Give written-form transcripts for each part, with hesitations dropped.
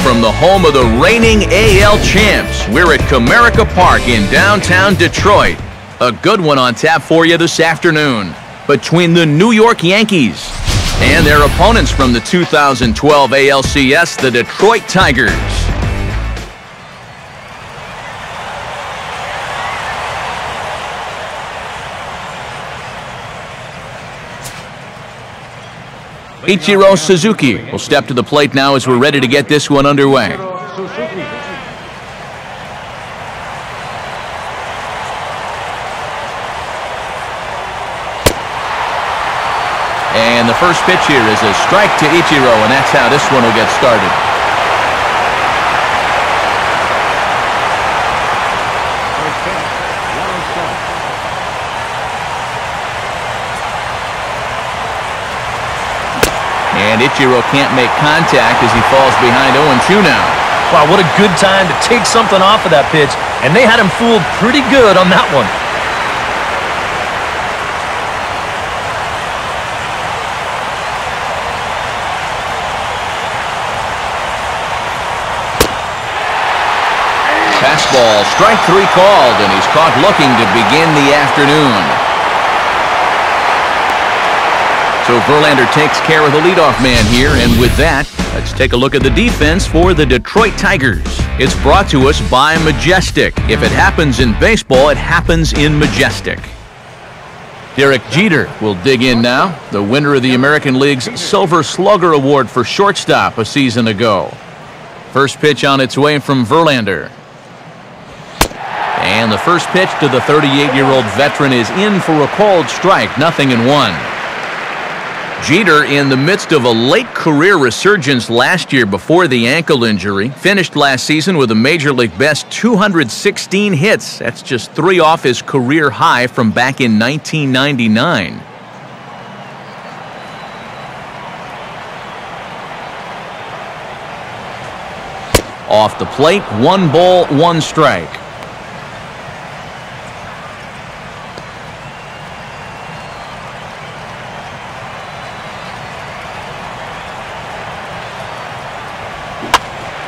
from the home of the reigning AL champs. We're at Comerica Park in downtown Detroit. A good one on tap for you this afternoon between the New York Yankees and their opponents from the 2012 ALCS, the Detroit Tigers. Ichiro Suzuki will step to the plate now as we're ready to get this one underway. And the first pitch here is a strike to Ichiro, and that's how this one will get started. And Ichiro can't make contact as he falls behind 0-2 now. Wow, what a good time to take something off of that pitch, and they had him fooled pretty good on that one. Fastball, strike 3 called, and he's caught looking to begin the afternoon. So Verlander takes care of the leadoff man here, and with that, let's take a look at the defense for the Detroit Tigers. It's brought to us by Majestic. If it happens in baseball, it happens in Majestic. Derek Jeter will dig in now, the winner of the American League's Silver Slugger Award for shortstop a season ago. First pitch on its way from Verlander. And the first pitch to the 38-year-old veteran is in for a called strike, 0-1. Jeter, in the midst of a late career resurgence last year before the ankle injury, finished last season with a Major League best 216 hits. That's just 3 off his career high from back in 1999. Off the plate, 1 ball, 1 strike.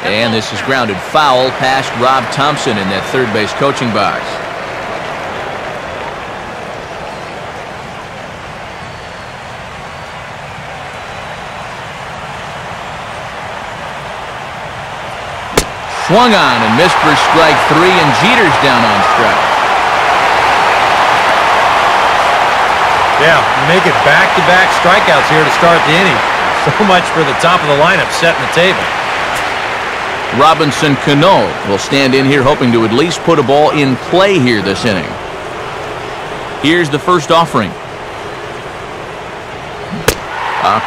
And this is grounded foul past Rob Thompson in that third base coaching box. Swung on and missed for strike 3, and Jeter's down on strike. Yeah, you make it back-to-back strikeouts here to start the inning. So much for the top of the lineup setting the table. Robinson Cano will stand in here hoping to at least put a ball in play here this inning. Here's the first offering.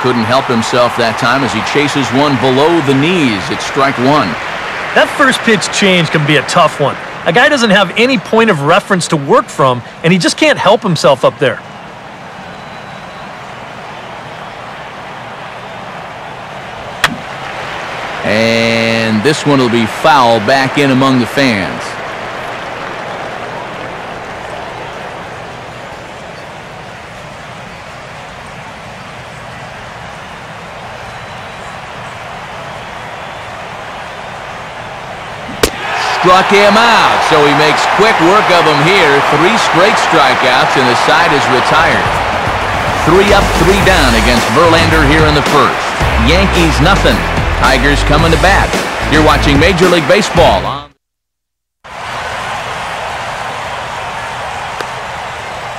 Couldn't help himself that time as he chases one below the knees. It's strike 1. That first pitch change can be a tough one. A guy doesn't have any point of reference to work from, and he just can't help himself up there. And this one will be foul back in among the fans. Struck him out, so he makes quick work of him here. 3 straight strikeouts, and the side is retired. 3 up, 3 down against Verlander here in the first. Yankees nothing. Tigers coming to bat. You're watching Major League Baseball.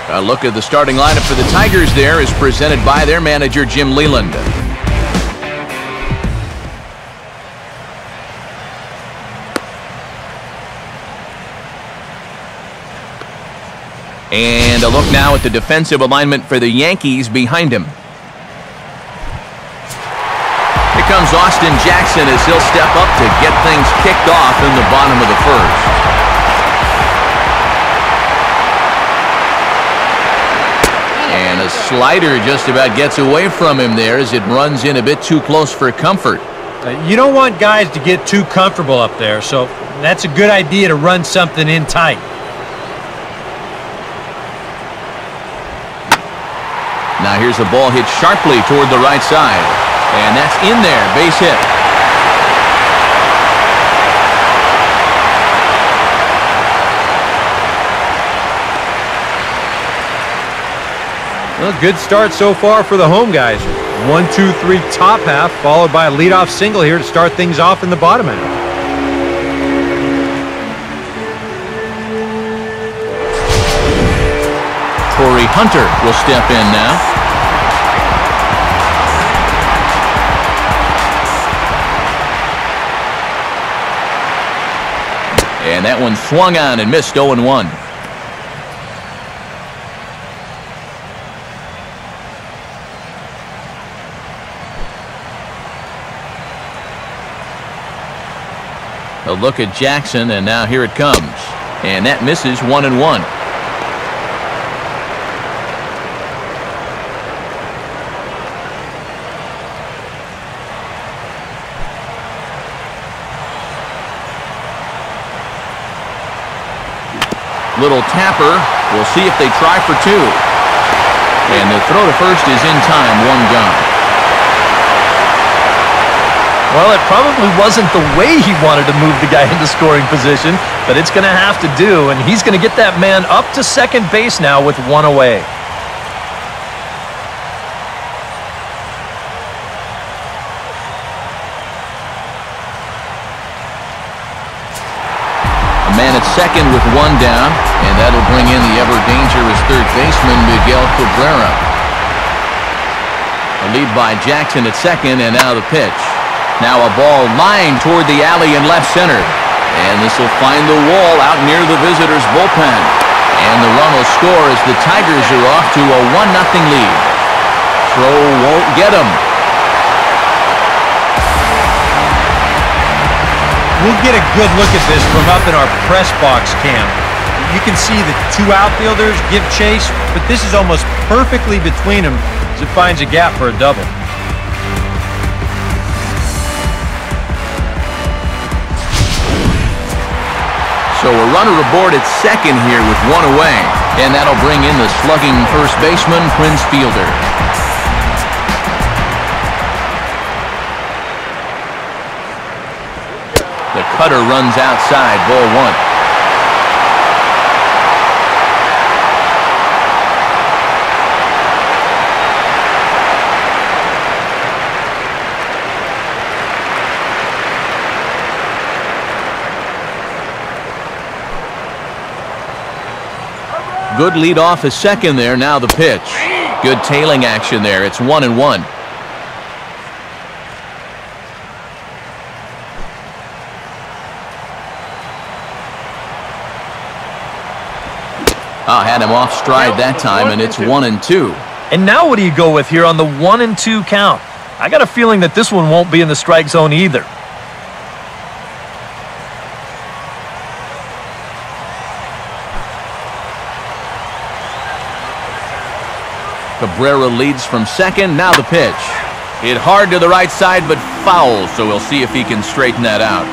A look at the starting lineup for the Tigers there is presented by their manager, Jim Leland. And a look now at the defensive alignment for the Yankees behind him. Here comes Austin Jackson as he'll step up to get things kicked off in the bottom of the first. And a slider just about gets away from him there as it runs in a bit too close for comfort. You don't want guys to get too comfortable up there, so that's a good idea to run something in tight. Now here's a ball hit sharply toward the right side. And that's in there, base hit. Well, good start so far for the home guys. 1-2-3 top half, followed by a leadoff single here to start things off in the bottom half. Corey Hunter will step in now. And that one swung on and missed 0-1. A look at Jackson, and now here it comes. And that misses 1-1. Little tapper. We'll see if they try for two. And the throw to first is in time, one gone. Well, it probably wasn't the way he wanted to move the guy into scoring position, but it's going to have to do, and he's going to get that man up to second base now with one away. A man at second with one down, and that'll bring in the ever-dangerous third baseman, Miguel Cabrera. A lead by Jackson at second, and now the pitch. Now a ball lined toward the alley in left center. And this will find the wall out near the visitors' bullpen. And the run will score as the Tigers are off to a 1-0 lead. Throw won't get him. We'll get a good look at this from up in our press box cam. You can see the two outfielders give chase, but this is almost perfectly between them as it finds a gap for a double. So a runner aboard at second here with one away. And that'll bring in the slugging first baseman, Prince Fielder. The cutter runs outside, ball one. Good lead off is second there. Now the pitch. Good tailing action there. It's 1-1. Had him off stride that time, and it's 1-2. And now what do you go with here on the 1-2 count? I got a feeling that this one won't be in the strike zone either. Cabrera leads from second. Now the pitch. Hit hard to the right side, but foul, so we'll see if he can straighten that out.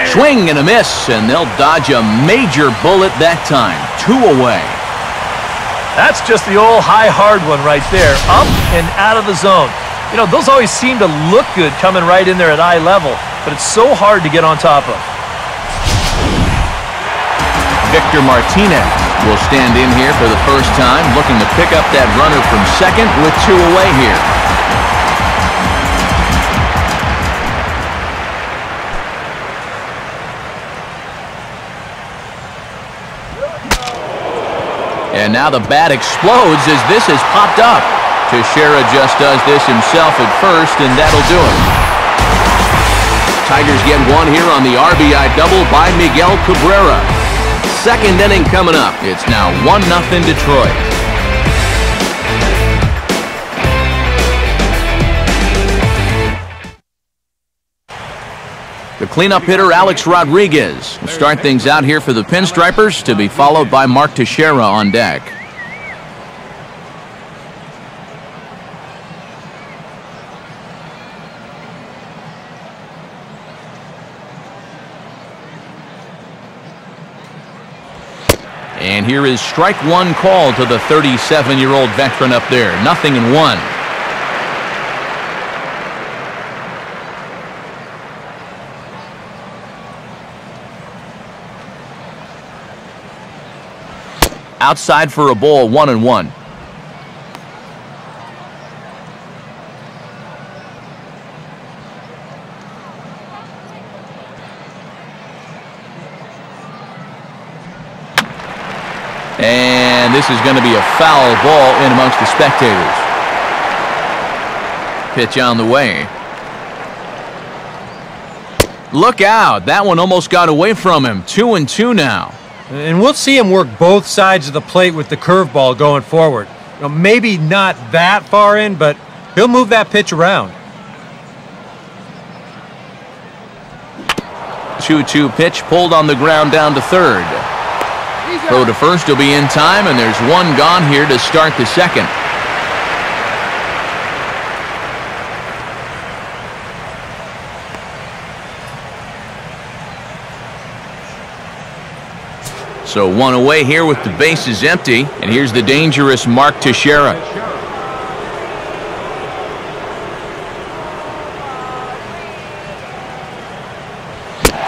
Swing and a miss, and they'll dodge a major bullet that time. 2 away. That's just the old high hard one right there. Up and out of the zone. You know, those always seem to look good coming right in there at eye level, but it's so hard to get on top of. Victor Martinez will stand in here for the first time, looking to pick up that runner from second with 2 away here. And now the bat explodes as this has popped up. Teixeira just does this himself at first, and that'll do it. Tigers get one here on the RBI double by Miguel Cabrera. Second inning coming up. It's now 1-0 Detroit. The cleanup hitter, Alex Rodriguez, will start things out here for the Pinstripers, to be followed by Mark Teixeira on deck. And here is strike one call to the 37-year-old veteran up there. 0-1. Outside for a ball, 1-1. And this is going to be a foul ball in amongst the spectators. Pitch on the way. Look out. That one almost got away from him. 2-2 now. And we'll see him work both sides of the plate with the curveball going forward. Maybe not that far in, but he'll move that pitch around. 2-2 pitch pulled on the ground down to third. Throw to first will be in time, and there's one gone here to start the second. So one away here with the bases empty, and here's the dangerous Mark Teixeira.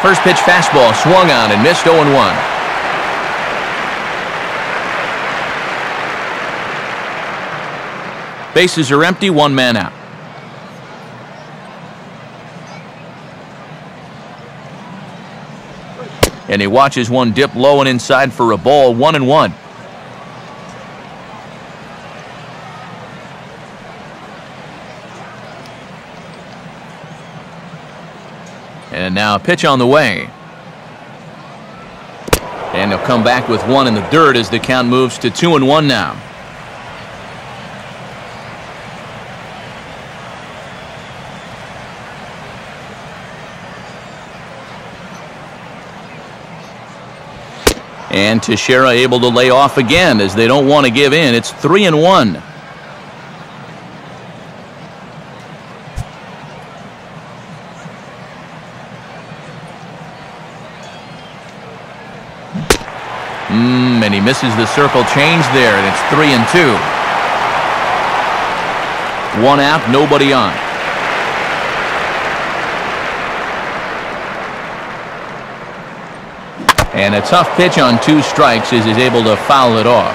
First pitch fastball swung on and missed. 0-1. Bases are empty, one man out. And he watches one dip low and inside for a ball, 1-1. And now a pitch on the way. And he'll come back with one in the dirt as the count moves to 2-1 now. And Teixeira able to lay off again as they don't want to give in. It's 3-1. And he misses the circle change there, and it's 3-2. One out, nobody on. And a tough pitch on 2 strikes as he's able to foul it off.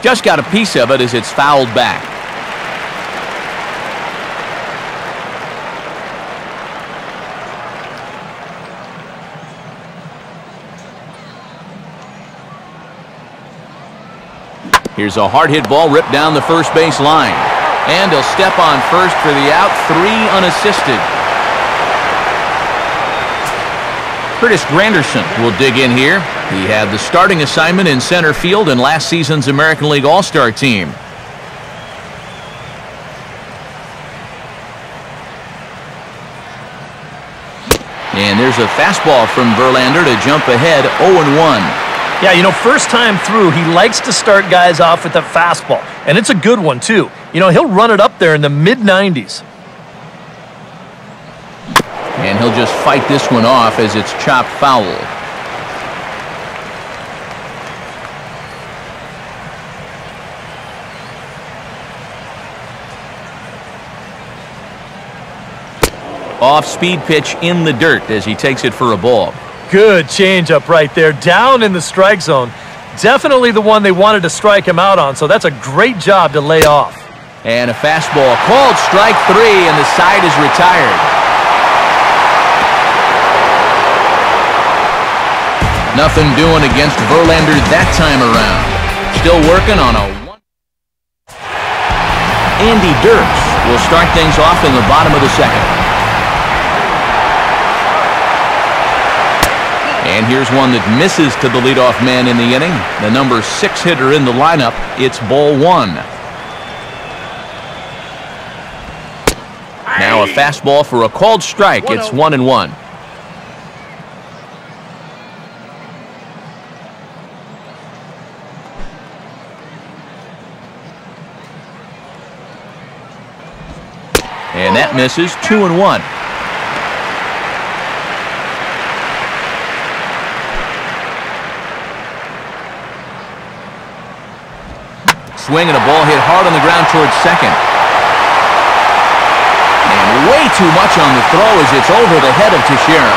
Just got a piece of it as it's fouled back. Here's a hard hit ball ripped down the first base line. And he'll step on first for the out, 3 unassisted. Curtis Granderson will dig in here. He had the starting assignment in center field in last season's American League All-Star team. And there's a fastball from Verlander to jump ahead, 0-1. Yeah, first time through, he likes to start guys off with a fastball. And it's a good one, too. He'll run it up there in the mid-90s. And he'll just fight this one off as it's chopped foul. Off-speed pitch in the dirt as he takes it for a ball. Good changeup right there, down in the strike zone. Definitely the one they wanted to strike him out on, so that's a great job to lay off. And a fastball called strike 3, and the side is retired. Nothing doing against Verlander that time around. Still working on a one. Andy Dirks will start things off in the bottom of the second. And here's one that misses to the leadoff man in the inning. The number 6 hitter in the lineup. It's ball 1. Now a fastball for a called strike. It's 1-1. And that misses. 2-1. Swing and a ball hit hard on the ground towards second. Way too much on the throw as it's over the head of Teixeira.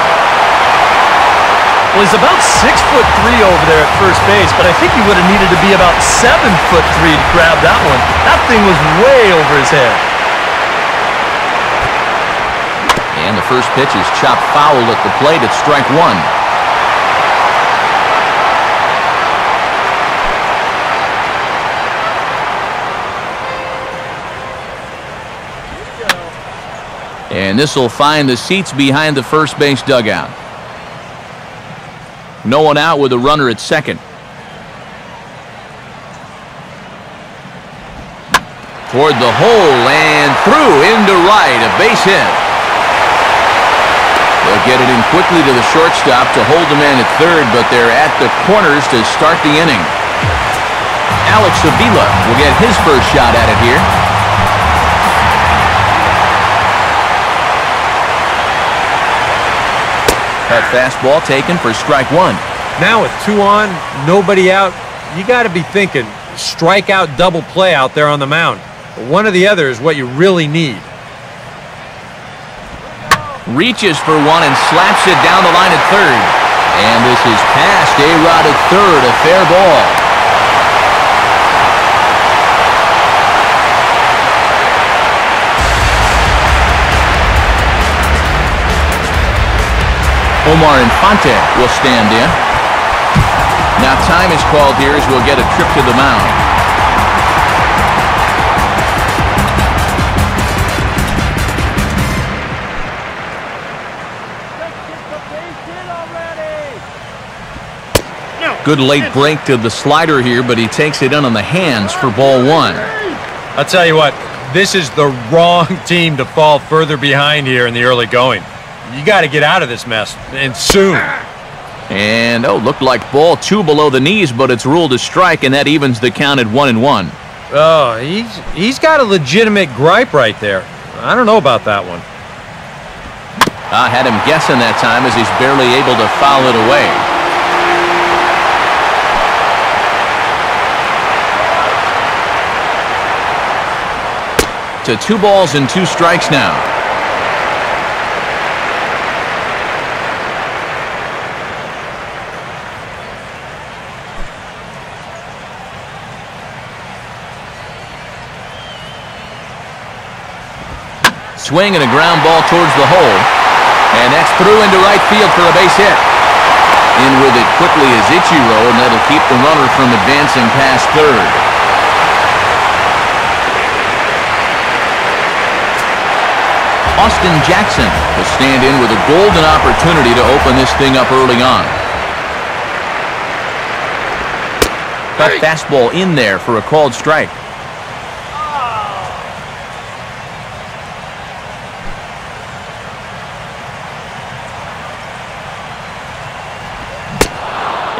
Well, he's about 6'3" over there at first base, but I think he would have needed to be about 7'3" to grab that one. That thing was way over his head. And the first pitch is chopped foul at the plate at strike one. And this will find the seats behind the first base dugout. No one out with a runner at second. Toward the hole and through into right, a base hit. They'll get it in quickly to the shortstop to hold the man at third, but they're at the corners to start the inning. Alex Avila will get his first shot at it here. That fastball taken for strike one. Now with 2 on, nobody out, you got to be thinking strikeout double play out there on the mound. One or the other is what you really need. Reaches for one and slaps it down the line at third. And this is past A-Rod at third, a fair ball. Omar Infante will stand in. Now time is called here as we'll get a trip to the mound. Good late break to the slider here, but he takes it in on the hands for ball one. I'll tell you what, this is the wrong team to fall further behind here in the early going. You got to get out of this mess, and soon. And, looked like ball two below the knees, but it's ruled a strike, and that evens the count at 1-1. Oh, he's got a legitimate gripe right there. I don't know about that one. I had him guessing that time as he's barely able to foul it away. To 2 balls and 2 strikes now. Swing and a ground ball towards the hole. And that's through into right field for a base hit. In with it quickly is Ichiro, and that'll keep the runner from advancing past third. Austin Jackson will stand in with a golden opportunity to open this thing up early on. That fastball in there for a called strike.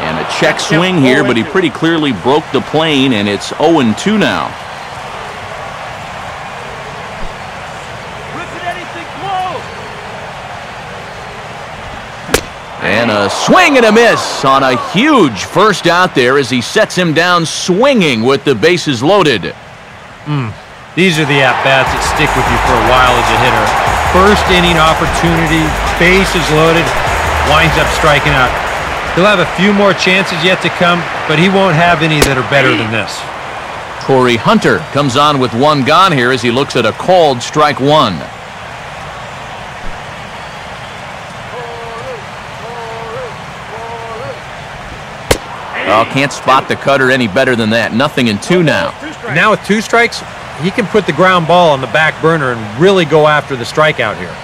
And a check swing here, but he pretty clearly broke the plane, and it's 0-2 now. And a swing and a miss on a huge first out there as he sets him down swinging with the bases loaded. These are the at-bats that stick with you for a while as a hitter. First inning opportunity, bases loaded, winds up striking out. He'll have a few more chances yet to come, but he won't have any that are better than this. Corey Hunter comes on with 1 gone here as he looks at a called strike 1. Oh, can't spot the cutter any better than that. Nothing in 2 now. Now with 2 strikes, he can put the ground ball on the back burner and really go after the strikeout here.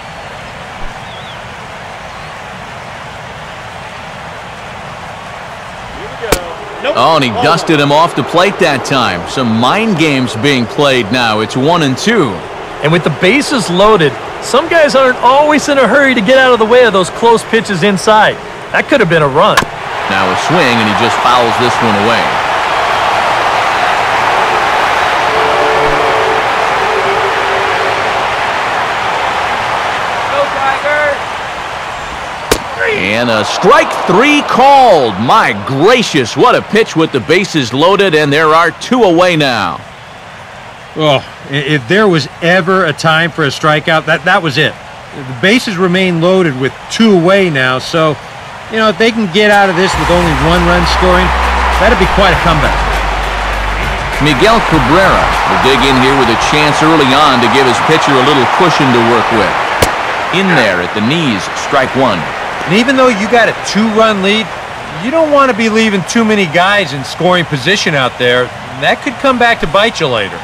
Oh, and he dusted him off the plate that time. Some mind games being played now. It's 1-2. And with the bases loaded, some guys aren't always in a hurry to get out of the way of those close pitches inside. That could have been a run. Now a swing, and he just fouls this one away. Go Tigers! And a strike 3 called. My gracious, what a pitch with the bases loaded, and there are 2 away now. Oh, if there was ever a time for a strikeout, that was it. The bases remain loaded with 2 away now, so, if they can get out of this with only 1 run scoring, that'd be quite a comeback. Miguel Cabrera will dig in here with a chance early on to give his pitcher a little cushion to work with. In there at the knees, strike 1. And even though you got a 2-run lead, you don't want to be leaving too many guys in scoring position out there. That could come back to bite you later.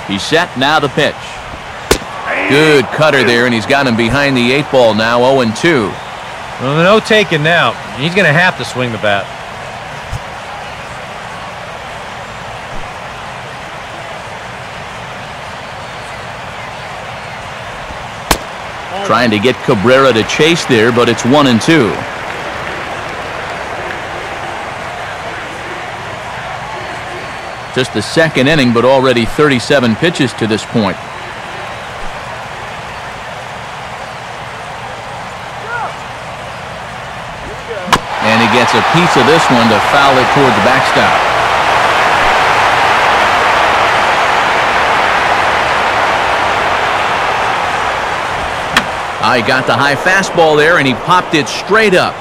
He's set, now the pitch. Good cutter there, and he's got him behind the 8 ball now, 0-2. Well, no taking now. He's going to have to swing the bat. Trying to get Cabrera to chase there, but it's 1-2. Just the second inning, but already 37 pitches to this point. And he gets a piece of this one to foul it toward the backstop. He got the high fastball there, and he popped it straight up,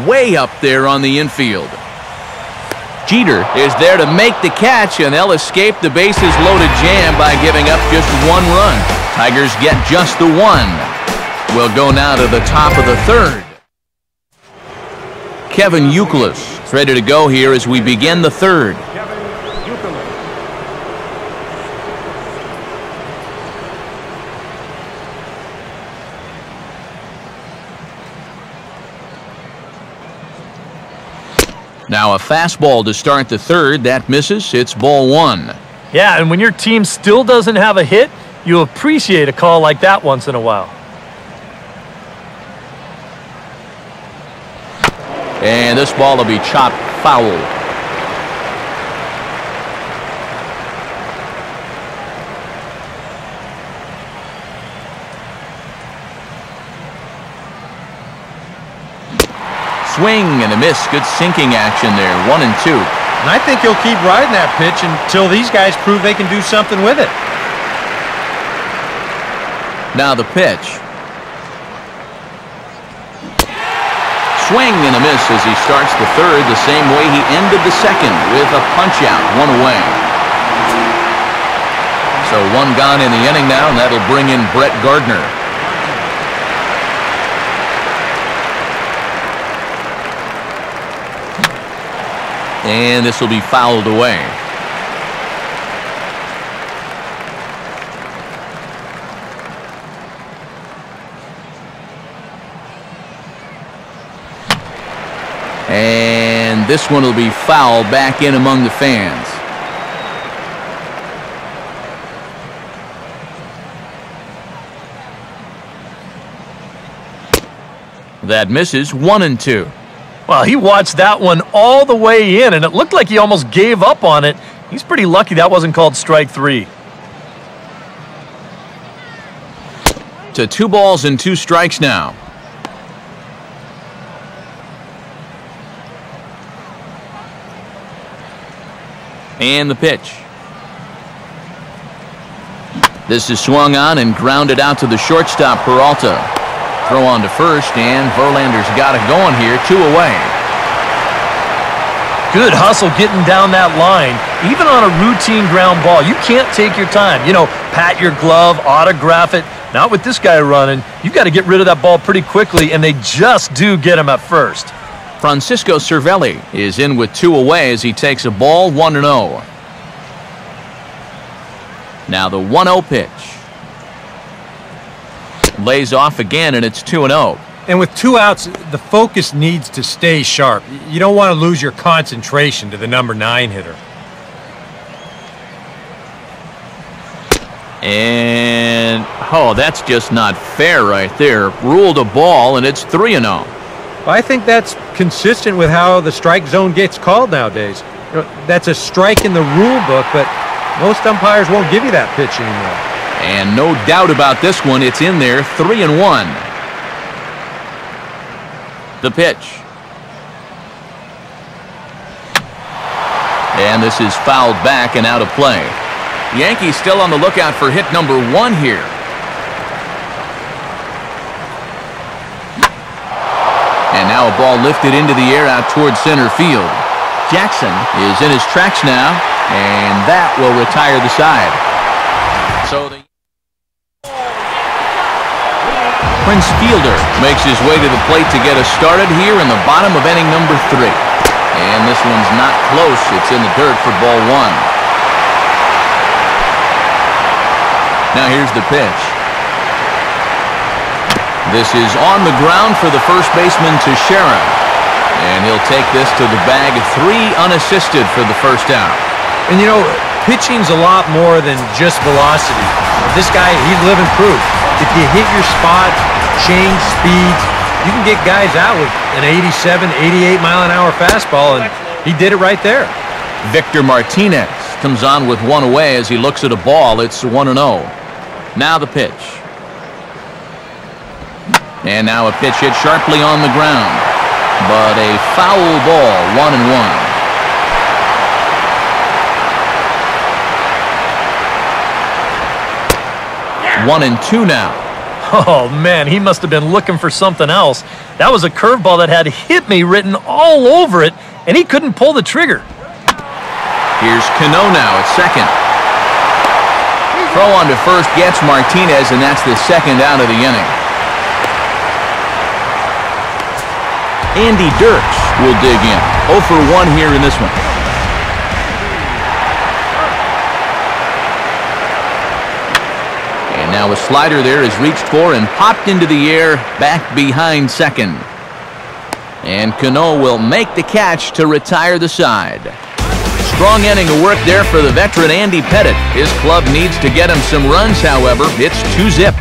way up there on the infield. Jeter is there to make the catch, and they'll escape the bases loaded jam by giving up just 1 run. Tigers get just the 1. We'll go now to the top of the 3rd. Kevin Youkilis is ready to go here as we begin the 3rd. Now a fastball to start the 3rd. That misses. It's ball 1. Yeah, and when your team still doesn't have a hit, you appreciate a call like that once in a while. And this ball will be chopped foul. Swing and a miss. Good sinking action there. 1-2. And I think he'll keep riding that pitch until these guys prove they can do something with it. Now the pitch. Swing and a miss as he starts the 3rd the same way he ended the 2nd with a punch-out, 1 away. So 1 gone in the inning now, and that'll bring in Brett Gardner. And this will be fouled away. And this one will be fouled back in among the fans. That misses. 1-2. Well, he watched that one all the way in, and it looked like he almost gave up on it. He's pretty lucky that wasn't called strike 3. To 2 balls and 2 strikes now. And the pitch. This is swung on and grounded out to the shortstop, Peralta. Throw on to first, and Verlander's got it going here. 2 away. Good hustle getting down that line. Even on a routine ground ball, you can't take your time. Pat your glove, autograph it. Not with this guy running. You've got to get rid of that ball pretty quickly, and they just do get him at first. Francisco Cervelli is in with 2 away as he takes a ball, 1-0. Now the 1-0 pitch. Lays off again, and it's 2-0. And with 2 outs, the focus needs to stay sharp. You don't want to lose your concentration to the number 9 hitter. And, that's just not fair right there. Ruled a ball, and it's 3-0. I think that's consistent with how the strike zone gets called nowadays. That's a strike in the rule book, but most umpires won't give you that pitch anymore. And no doubt about this one, it's in there, 3-1. The pitch. And this is fouled back and out of play. Yankees still on the lookout for hit number 1 here. And now a ball lifted into the air out towards center field. Jackson is in his tracks now, and that will retire the side. So the Prince Fielder makes his way to the plate to get us started here in the bottom of inning number 3. And this one's not close. It's in the dirt for ball 1. Now here's the pitch. This is on the ground for the first baseman, Teixeira. And he'll take this to the bag. 3 unassisted for the first out. And you know, pitching's a lot more than just velocity. This guy, he's living proof. If you hit your spot, change speeds, you can get guys out with an 87, 88 mile an hour fastball, and he did it right there. Victor Martinez comes on with 1 away as he looks at a ball. It's 1-0. Now the pitch. And now a pitch hit sharply on the ground. But a foul ball, 1-1. 1-2 now. Oh, man, he must have been looking for something else. That was a curveball that had "hit me" written all over it, and he couldn't pull the trigger. Here's Cano now at second. Throw on to first gets Martinez, and that's the second out of the inning. Andy Dirks will dig in. 0 for 1 here in this one. And now a slider there is reached for and popped into the air back behind second. And Cano will make the catch to retire the side. Strong inning of work there for the veteran Andy Pettitte. His club needs to get him some runs, however. It's 2-zip.